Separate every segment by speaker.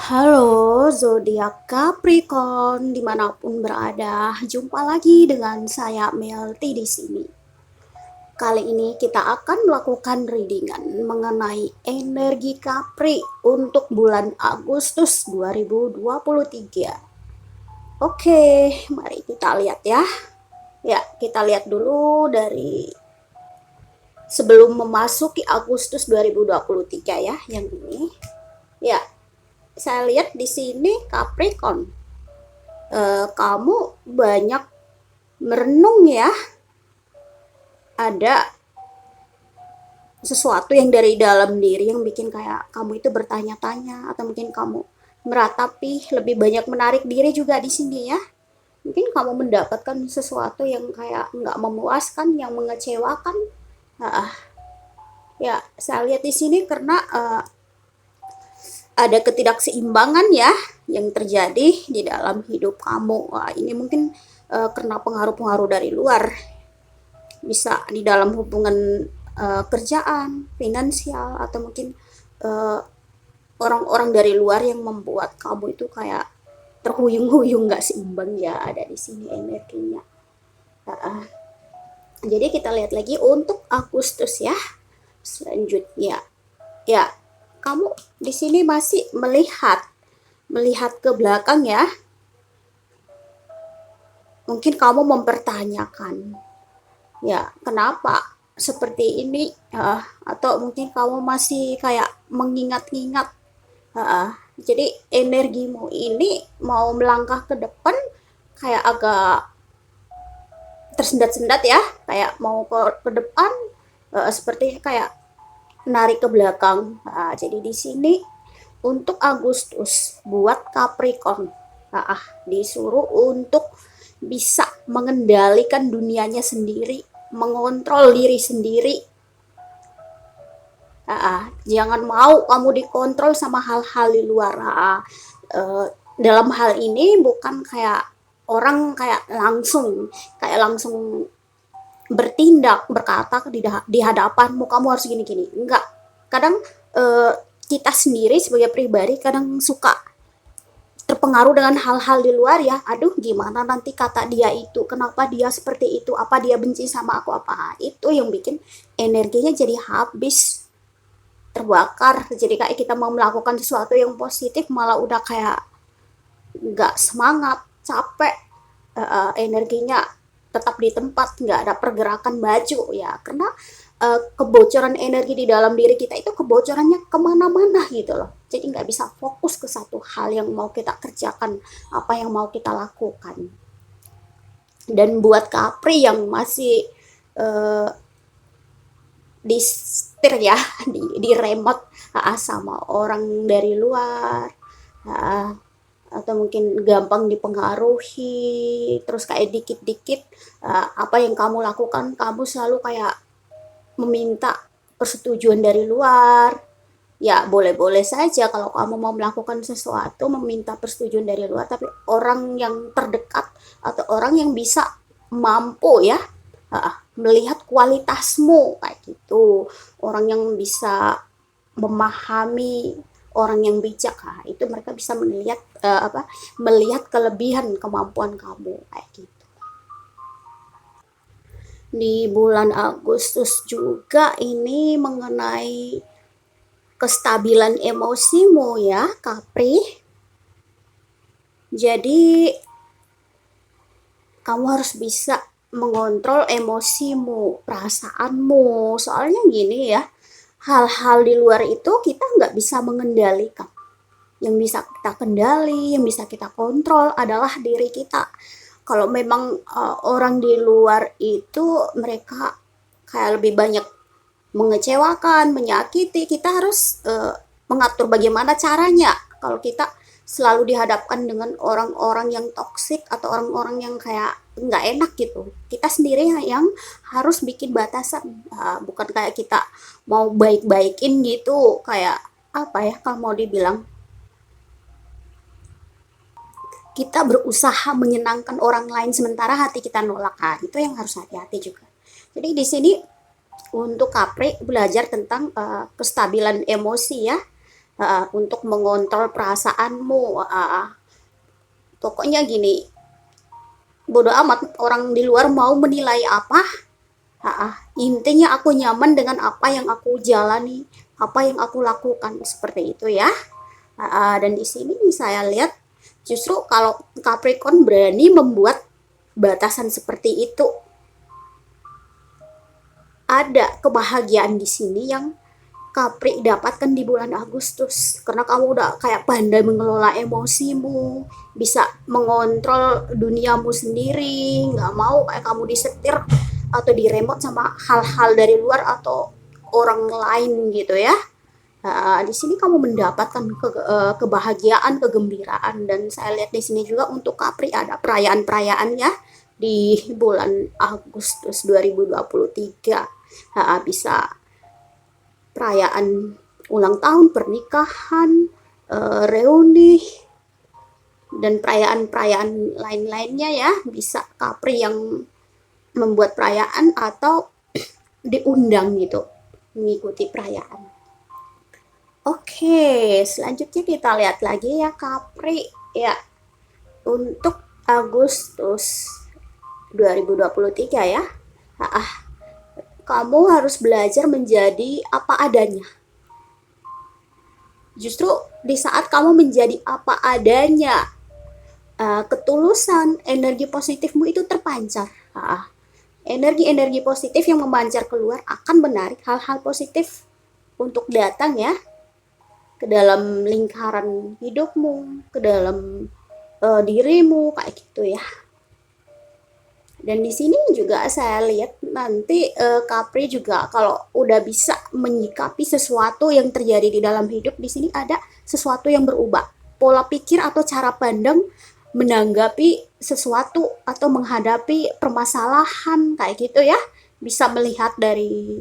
Speaker 1: Halo, zodiak Capricorn, dimanapun berada, jumpa lagi dengan saya Melty di sini. Kali ini kita akan melakukan readingan mengenai energi Capri untuk bulan Agustus 2023. Oke, mari kita lihat ya. Ya, kita lihat dulu dari sebelum memasuki Agustus 2023 ya, yang ini. Ya, saya lihat di sini Capricorn, kamu banyak merenung ya, ada sesuatu yang dari dalam diri yang bikin kayak kamu itu bertanya-tanya, atau mungkin kamu meratapi lebih banyak menarik diri juga di sini ya. Mungkin kamu mendapatkan sesuatu yang kayak nggak memuaskan, yang mengecewakan. Nah, ya saya lihat di sini karena ada ketidakseimbangan ya yang terjadi di dalam hidup kamu. Wah, ini mungkin karena pengaruh-pengaruh dari luar, bisa di dalam hubungan kerjaan, finansial, atau mungkin uh, orang-orang dari luar yang membuat kamu itu kayak terhuyung-huyung nggak seimbang ya, ada di sini energinya. Uh, jadi kita lihat lagi untuk Agustus ya. Selanjutnya, ya kamu di sini masih melihat melihat ke belakang ya. Mungkin kamu mempertanyakan, ya kenapa seperti ini, atau mungkin kamu masih kayak mengingat-ingat. Jadi energimu ini mau melangkah ke depan kayak agak tersendat-sendat ya, kayak mau ke depan, seperti kayak narik ke belakang. Jadi di sini untuk Agustus buat Capricorn, disuruh untuk bisa mengendalikan dunianya sendiri, mengontrol diri sendiri. Jangan mau kamu dikontrol sama hal-hal di luar. Dalam hal ini bukan kayak orang kayak langsung bertindak, berkata di hadapanmu kamu harus gini-gini. Enggak. Kadang kita sendiri sebagai pribadi kadang suka terpengaruh dengan hal-hal di luar ya. Aduh, gimana nanti kata dia itu, kenapa dia seperti itu, apa dia benci sama aku, apa itu yang bikin energinya jadi habis, terbakar. Jadi kayak kita mau melakukan sesuatu yang positif malah udah kayak nggak semangat, capek, energinya tetap di tempat, nggak ada pergerakan maju ya, karena kebocoran energi di dalam diri kita itu kebocorannya kemana-mana gitu loh. Jadi nggak bisa fokus ke satu hal yang mau kita kerjakan, apa yang mau kita lakukan. Dan buat Capri yang masih uh, di setir ya, di remote sama orang dari luar, atau mungkin gampang dipengaruhi, terus kayak dikit-dikit apa yang kamu lakukan kamu selalu kayak meminta persetujuan dari luar. Ya boleh-boleh saja kalau kamu mau melakukan sesuatu meminta persetujuan dari luar, tapi orang yang terdekat atau orang yang bisa mampu ya, melihat kualitasmu kayak gitu, orang yang bisa memahami, orang yang bijak, itu mereka bisa melihat kelebihan kemampuan kamu kayak gitu. Di bulan Agustus juga ini mengenai kestabilan emosimu ya, Capri. Jadi kamu harus bisa mengontrol emosimu, perasaanmu. Soalnya gini ya, hal-hal di luar itu kita nggak bisa mengendalikan. Yang bisa kita kendali, yang bisa kita kontrol adalah diri kita. Kalau memang orang di luar itu mereka kayak lebih banyak mengecewakan, menyakiti, kita harus mengatur bagaimana caranya. Kalau kita selalu dihadapkan dengan orang-orang yang toksik atau orang-orang yang kayak nggak enak gitu, kita sendiri yang harus bikin batasan. Bukan kayak kita mau baik-baikin gitu, kayak apa ya, kalau mau dibilang kita berusaha menyenangkan orang lain sementara hati kita nolak. Itu yang harus hati-hati juga. Jadi di sini untuk Capri belajar tentang kestabilan emosi ya. untuk mengontrol perasaanmu. Pokoknya gini, bodo amat orang di luar mau menilai apa. Intinya aku nyaman dengan apa yang aku jalani, apa yang aku lakukan, seperti itu ya. Dan di sini saya lihat justru kalau Capricorn berani membuat batasan seperti itu, ada kebahagiaan di sini yang Capri dapatkan di bulan Agustus, karena kamu udah kayak pandai mengelola emosimu, bisa mengontrol duniamu sendiri, nggak mau kayak kamu disetir atau diremote sama hal-hal dari luar atau orang lain gitu ya. Di sini kamu mendapatkan kebahagiaan, kegembiraan, dan saya lihat di sini juga untuk Capri ada perayaan-perayaan ya di bulan Agustus 2023. Bisa perayaan ulang tahun, pernikahan, reuni, dan perayaan-perayaan lain-lainnya ya. Bisa Capri yang membuat perayaan atau diundang gitu mengikuti perayaan. Oke, selanjutnya kita lihat lagi ya Capri ya, untuk Agustus 2023 ya. Kamu harus belajar menjadi apa adanya. Justru di saat kamu menjadi apa adanya, ketulusan, energi positifmu itu terpancar. Energi-energi positif yang memancar keluar akan menarik hal-hal positif untuk datang ya ke dalam lingkaran hidupmu, ke dalam dirimu, kayak gitu ya. Dan di sini juga saya lihat nanti Capri juga kalau udah bisa menyikapi sesuatu yang terjadi di dalam hidup, di sini ada sesuatu yang berubah. Pola pikir atau cara pandang menanggapi sesuatu atau menghadapi permasalahan kayak gitu ya. Bisa melihat dari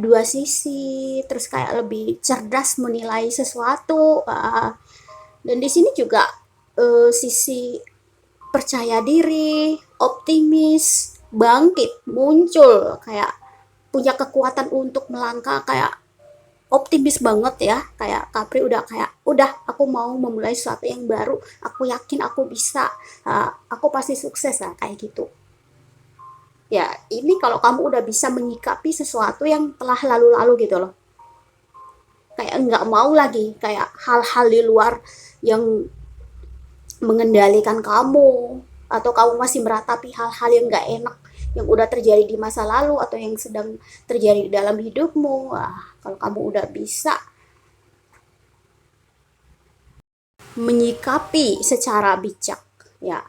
Speaker 1: dua sisi, terus kayak lebih cerdas menilai sesuatu. Dan di sini juga sisi percaya diri, optimis, bangkit, muncul, kayak punya kekuatan untuk melangkah, kayak optimis banget ya. Kayak Capri udah kayak, udah aku mau memulai sesuatu yang baru, aku yakin aku bisa, aku pasti sukses lah, kayak gitu. Ya, ini kalau kamu udah bisa menyikapi sesuatu yang telah lalu-lalu gitu loh. Kayak nggak mau lagi, kayak hal-hal di luar yang mengendalikan kamu, atau kamu masih meratapi hal-hal yang gak enak yang udah terjadi di masa lalu atau yang sedang terjadi di dalam hidupmu. Kalau kamu udah bisa menyikapi secara bijak ya,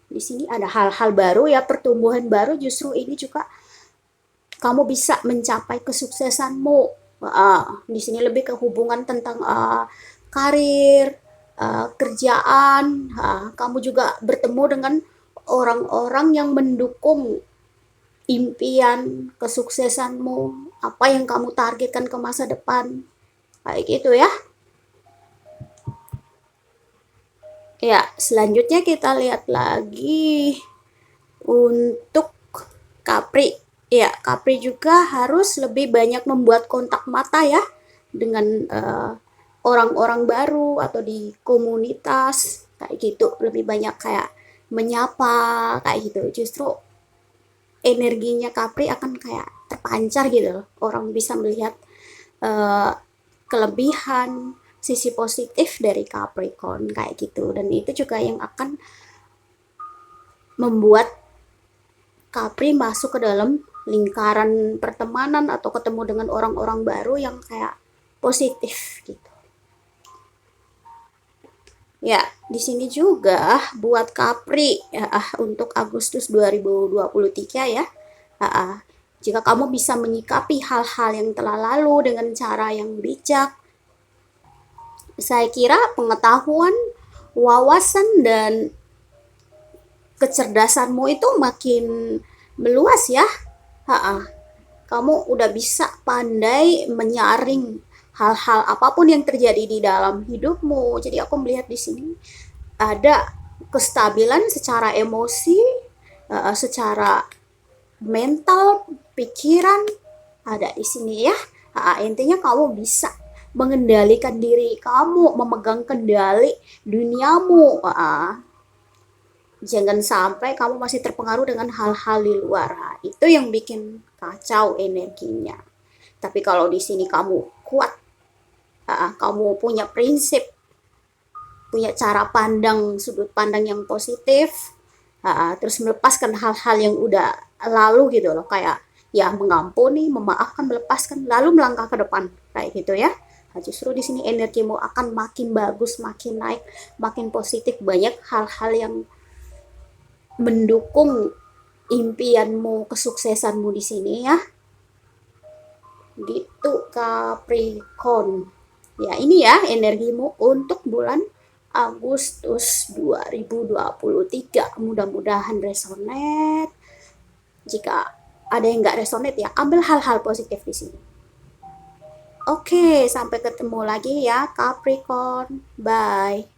Speaker 1: di sini ada hal-hal baru ya, pertumbuhan baru, justru ini juga kamu bisa mencapai kesuksesanmu. Di sini lebih ke hubungan tentang karir, kerjaan. Kamu juga bertemu dengan orang-orang yang mendukung impian, kesuksesanmu, apa yang kamu targetkan ke masa depan. Kayak gitu ya. Ya, selanjutnya kita lihat lagi untuk Capri. Ya, Capri juga harus lebih banyak membuat kontak mata ya dengan orang-orang baru atau di komunitas kayak gitu, lebih banyak kayak menyapa kayak gitu. Justru energinya Capri akan kayak terpancar gitu loh. Orang bisa melihat kelebihan, sisi positif dari Capricorn kayak gitu, dan itu juga yang akan membuat Capri masuk ke dalam lingkaran pertemanan atau ketemu dengan orang-orang baru yang kayak positif gitu. Ya, di sini juga buat Capri ya, untuk Agustus 2023 ya. Jika kamu bisa menyikapi hal-hal yang telah lalu dengan cara yang bijak, saya kira pengetahuan, wawasan, dan kecerdasanmu itu makin meluas ya. Kamu udah bisa pandai menyaring hal-hal apapun yang terjadi di dalam hidupmu. Jadi aku melihat di sini ada kestabilan secara emosi, secara mental, pikiran ada di sini ya. Intinya kamu bisa mengendalikan diri kamu, memegang kendali duniamu. Jangan sampai kamu masih terpengaruh dengan hal-hal di luar. Itu yang bikin kacau energinya. Tapi kalau di sini kamu kuat, kamu punya prinsip, punya cara pandang, sudut pandang yang positif, terus melepaskan hal-hal yang udah lalu gitu loh, kayak ya mengampuni, memaafkan, melepaskan, lalu melangkah ke depan kayak gitu ya. Justru di sini energimu akan makin bagus, makin naik, makin positif, banyak hal-hal yang mendukung impianmu, kesuksesanmu di sini ya. Gitu Capricorn. Ya, ini ya energimu untuk bulan Agustus 2023. Mudah-mudahan resonate. Jika ada yang nggak resonate ya, ambil hal-hal positif di sini. Oke, sampai ketemu lagi ya Capricorn. Bye.